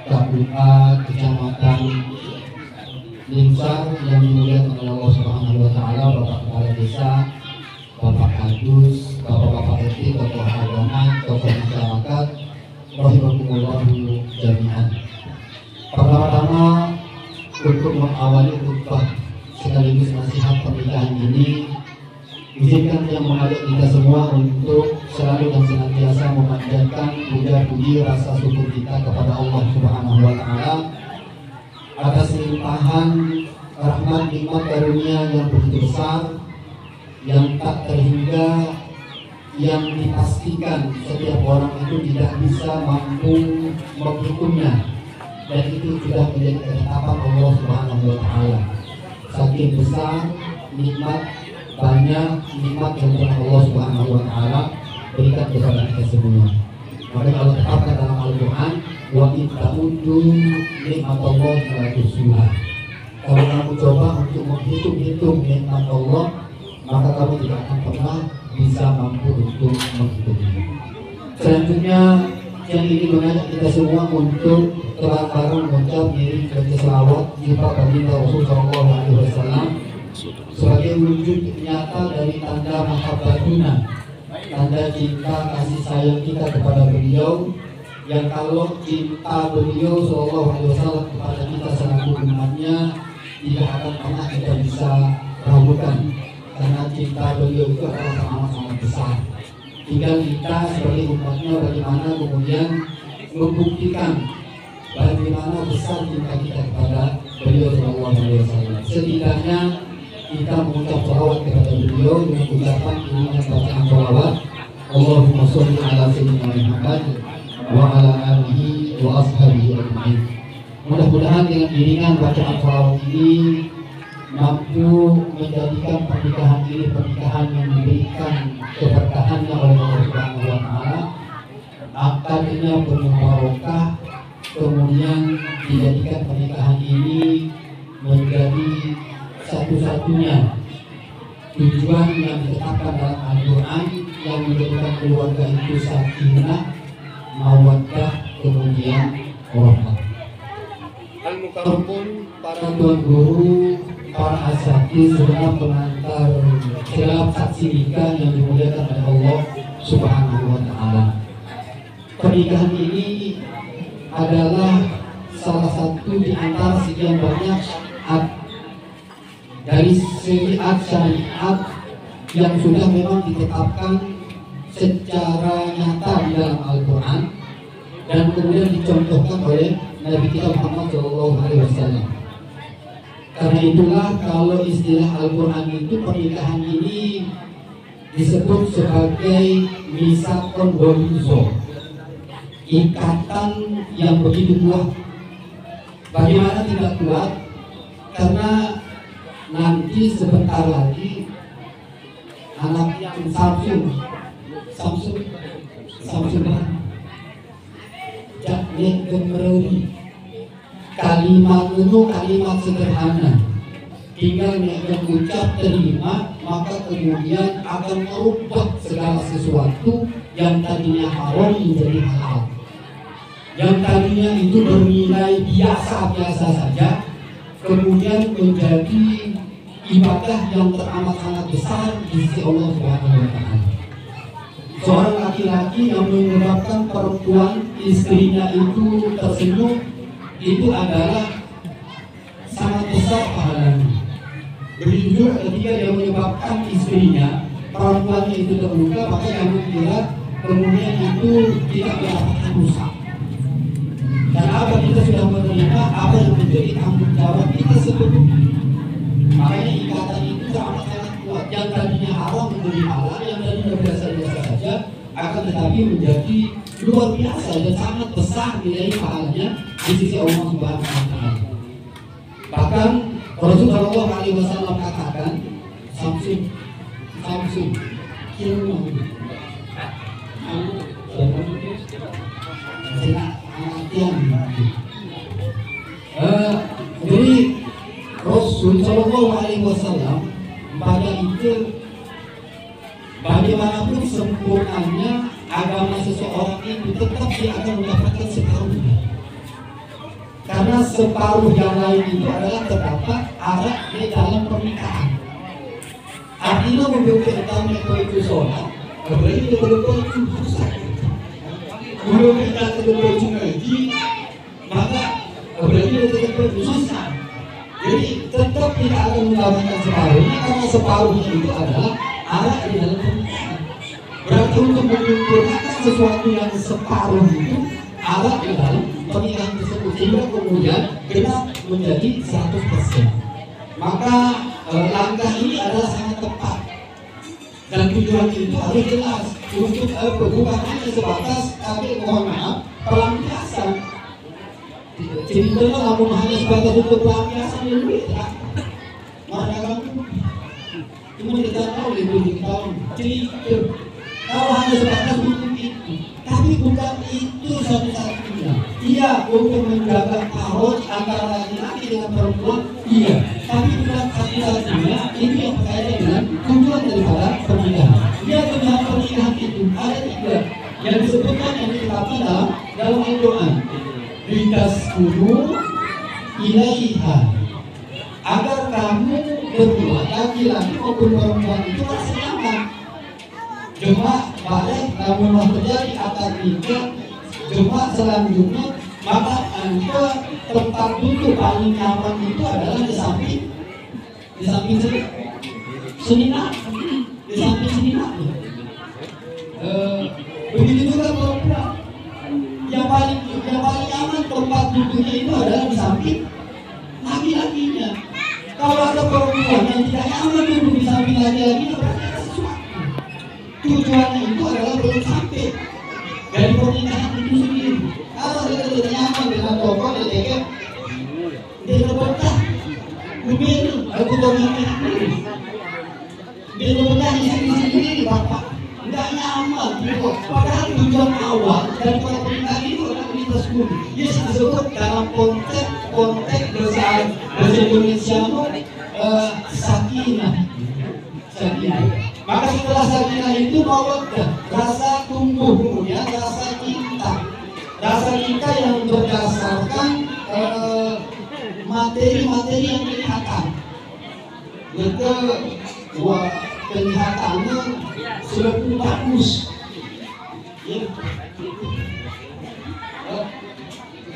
KUA Kecamatan Lingsar yang dimuliakan oleh Allah Subhanahu wa taala, Bapak Kepala Desa, Bapak Kadus, Bapak-bapak RT, tokoh agama, tokoh masyarakat, rahimakumullah jami'an. Pertama-tama untuk mengawali khutbah sekaligus nasihat pernikahan ini, izinkan yang mengajak kita semua untuk selalu dan senantiasa memanjatkan puja-puji rasa syukur kita kepada Allah Subhanahu wa taala atas limpahan rahmat nikmat karunia yang begitu besar, yang tak terhingga, yang dipastikan setiap orang itu tidak bisa mampu menghitungnya, dan itu sudah menjadi ketetapan Allah Subhanahu wa taala. Saking besar nikmat, banyak nikmat yang telah Allah Subhanahu wa taala berikan kepada kita semua. Maka kalau tetapkan dalam Al-Quran, wa ta'uddu nikmatallahi la tuhsuha. Kalau kamu coba untuk menghitung-hitung nikmat Allah, maka kamu tidak akan pernah bisa mampu untuk menghitungnya. Selanjutnya yang ini mengajak kita semua untuk bareng-bareng mengucap diri baca selawat jumpa baginda Rasul Sallallahu Alaihi Wasallam sebagai wujud nyata dari tanda mahabbatuna, tanda cinta kasih sayang kita kepada beliau, yang kalau cinta beliau Sallallahu Alaihi Wasallam kepada kita selaku umatnya tidak akan pernah kita bisa ragukan, karena cinta beliau itu adalah sangat-sangat besar. Tinggal kita sebagai umatnya bagaimana kemudian membuktikan bagaimana besar cinta kita kepada beliau Sallallahu Alaihi Wasallam. Setidaknya kita mengucap salawat kepada beliau dengan ucapan iringan bacaan salawat, Allahumma sholli ala sayyidina Muhammad wa ala alihi wa ashabihi ajma'in. Mudah-mudahan dengan iringan bacaan salawat ini mampu menjadikan pernikahan ini pernikahan yang diberikan keberkahannya oleh Allah Subhanahu wa taala, akadnya penuh barokah, kemudian dijadikan pernikahan ini menjadi satu-satunya tujuan yang ditetapkan dalam Al-Quran yang menjadikan keluarga itu sakinah, mawaddah, kemudian rahmah. Al-Mukarramun, para tuan guru, para asatidz, serta pengantar khilaf saksi nikah yang dimuliakan oleh Allah Subhanahu wa taala. Pernikahan ini adalah salah satu di antara sekian banyak syariat dari syariat yang sudah memang ditetapkan secara nyata di dalam Al-Quran dan kemudian dicontohkan oleh Nabi kita Muhammad SAW. Karena itulah kalau istilah Al-Quran itu pernikahan ini disebut sebagai misakon golizo, ikatan yang begitu kuat. Bagaimana tidak kuat? Karena nanti sebentar lagi anak yang Samsung Jakne Gemeruri, kalimat itu kalimat sederhana, tinggal yang ucap terima, maka kemudian akan merubah segala sesuatu yang tadinya haram menjadi halal, yang tadinya itu bernilai biasa-biasa saja kemudian menjadi ibadah yang teramat sangat besar di sisi Allah Subhanahu wa taala. Seorang laki-laki yang menyebabkan perempuan istrinya itu tersenyum, itu adalah sangat besar pahalanya. Begitu juga ketika dia menyebabkan istrinya, perempuannya itu terluka, maka yang mengira kemudian itu tidak mendapatkan rusak. Dan apa kita sudah menerima apa yang menjadi tanggung jawab kita sebelumnya. Makanya ikatan itu sangat-sangat kuat. Yang tadinya haram menjadi halal, yang tadinya biasa-biasa saja akan tetapi menjadi luar biasa dan sangat besar nilai pahalanya di sisi Allah Subhanahu wa taala. Bahkan Rasulullah SAW katakan, Samsung jadi Rasul Shallallahu Alaihi Wasallam pada itu bagaimanapun sempurnanya agama seseorang itu tetap dia akan mendapatkan separuhnya. separuh yang lain itu adalah terdapat arak di dalam pernikahan. Artinya membuat kita itu sholat, berarti kita betul-betul itu susah. Kalau kita betul-betul itu ngaji, maka berarti kita betul-betul itu susah. Jadi tetap tidak akan mendapatkan separuhnya karena separuhnya itu adalah arak di dalam pernikahan. Berarti untuk menyempurnakan sesuatu yang separuh itu arak di dalam pernikahan tersebut sehingga kemudian genap menjadi 100%. Maka langkah ini adalah sangat tepat dan tujuan itu harus jelas untuk bukan hanya sebatas kami mohon maaf pelampiasan. Jadi itu namun hanya sebatas untuk pelampiasan yang beda. Maka cuma kita tahu itu tahun. Jadi kalau hanya sebatas untuk itu, tapi bukan itu satu-satunya. Iya, untuk menjaga paut antara laki-laki dengan perempuan, iya. Tapi bukan satu-satunya. Ini yang berkaitan dengan tujuan daripada pernikahan. Dia tujuan pernikahan itu ada 3 yang disebutkan yang ditetapkan dalam Al-Quran. Litaskunu ilaiha, agar kamu berdua laki-laki maupun perempuan itu merasa nyaman. Cuma balik namun terjadi akad nikah, cuma selanjutnya maka anda tempat duduk paling nyaman itu adalah di samping seninap, di samping seninap. Begitu juga perempuan. Yang paling nyaman tempat duduknya itu adalah di samping laki-lakinya. Kalau ada perempuan yang tidak nyaman duduk di samping laki-lakinya, berarti ada sesuatu. Tujuannya itu adalah belum sampai dari pernikahan itu sendiri. Kalau dia tidak nyaman dengan tokoh dia berkah, kemudian aku berkah dia berkah di sini bapak. Tidak nyaman, padahal tujuan awal dari pernikahan itu adalah kita semua. Dia disebut dalam konteks bahasa Indonesia sakinah. Maka setelah sakinah itu mawaddah, rasa tumbuh kemudian rasa cinta yang berdasarkan materi-materi yang kelihatan. Betul, kelihatannya lebih bagus.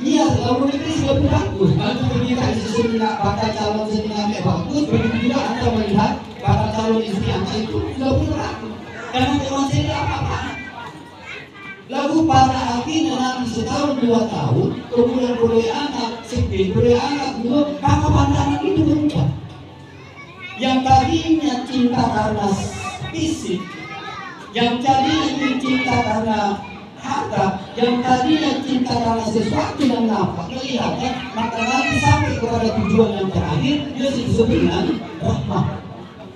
Iya, lalu ini lebih bagus. Kalau kita istri bakal calon sendiri bagus, begitu juga Anda melihat bakal calon istri Anda itu lebih bagus. Karena masih ada apa-apa. Lalu pada akhirnya nanti setahun 2 tahun, kemudian boleh anak, boleh anak, maka pandangan itu berubah. Yang tadinya cinta karena fisik, yang tadinya cinta karena harta, yang tadinya cinta karena sesuatu yang nampak kelihatan, maka nanti sampai kepada tujuan yang terakhir, dia disebut dengan rahmah.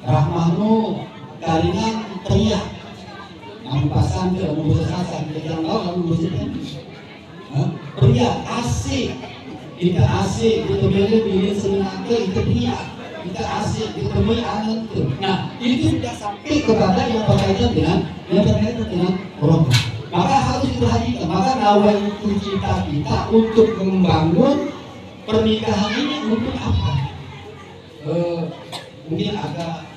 Rahmahmu karingan teriak, namun pasan ke namun bersasar, yang tahu namun bersasar, teriak asik, kita asik, kita pilih senang itu teriak. Kita asik, ditemui anak itu. Nah, itu sudah sampai kepada yang berkaitan dengan roh. Maka harus diperhatikan. Maka nawa itu cinta kita untuk membangun pernikahan ini untuk apa? Mungkin agak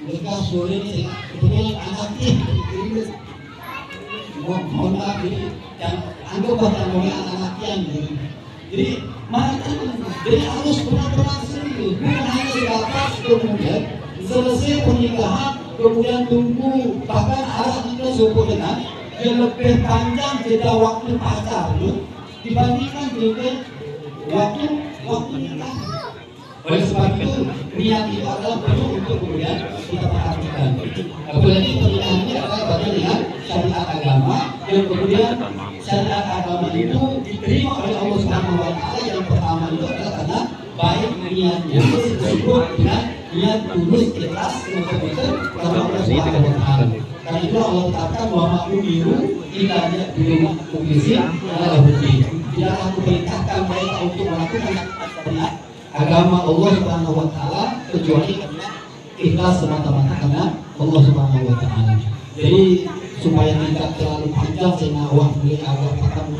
mereka sore ini kebetulan anaknya mohon maaf ini yang anggap bahkan anaknya jadi jadi harus benar-benar serius, bukan hanya sebatas kemudian selesai pernikahan kemudian tunggu, bahkan arah kita sebut dengan yang lebih panjang jeda waktu pacar dibandingkan dengan waktu nikah. Oleh sebab itu niat itu adalah perlu untuk kemudian kita perhatikan. Apalagi pernikahan ini adalah bagian dengan syariat agama yang kemudian syariat agama itu diterima oleh Allah Subhanahu wa Ta'ala. Yang pertama itu adalah karena baik niatnya disebut dengan niat tulus ikhlas untuk itu karena Allah Subhanahu wa Ta'ala. Karena itu Allah katakan bahwa umiru tidak ada di rumah komisi adalah bukti. Tidak aku perintahkan mereka untuk melakukan syariat agama Allah Subhanahu wa Ta'ala kecuali karena ikhlas semata-mata karena Allah Subhanahu wa Ta'ala. Jadi supaya tidak terlalu panjang sehingga waktu agak akan.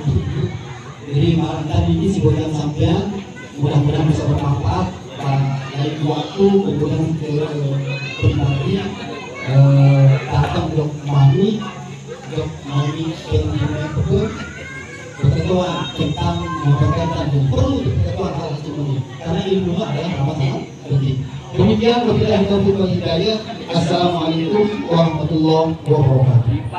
Jadi malam tadi ini si bojang sampean mudah-mudahan bisa bermanfaat dan lain waktu kemudian ke pribadi datang untuk memahami pengetahuan tentang berkaitan dan perlu pengetahuan hal ini karena ilmu adalah amat sangat penting. Demikian wabillahi taufiq wal hidayah. Assalamualaikum warahmatullahi wabarakatuh.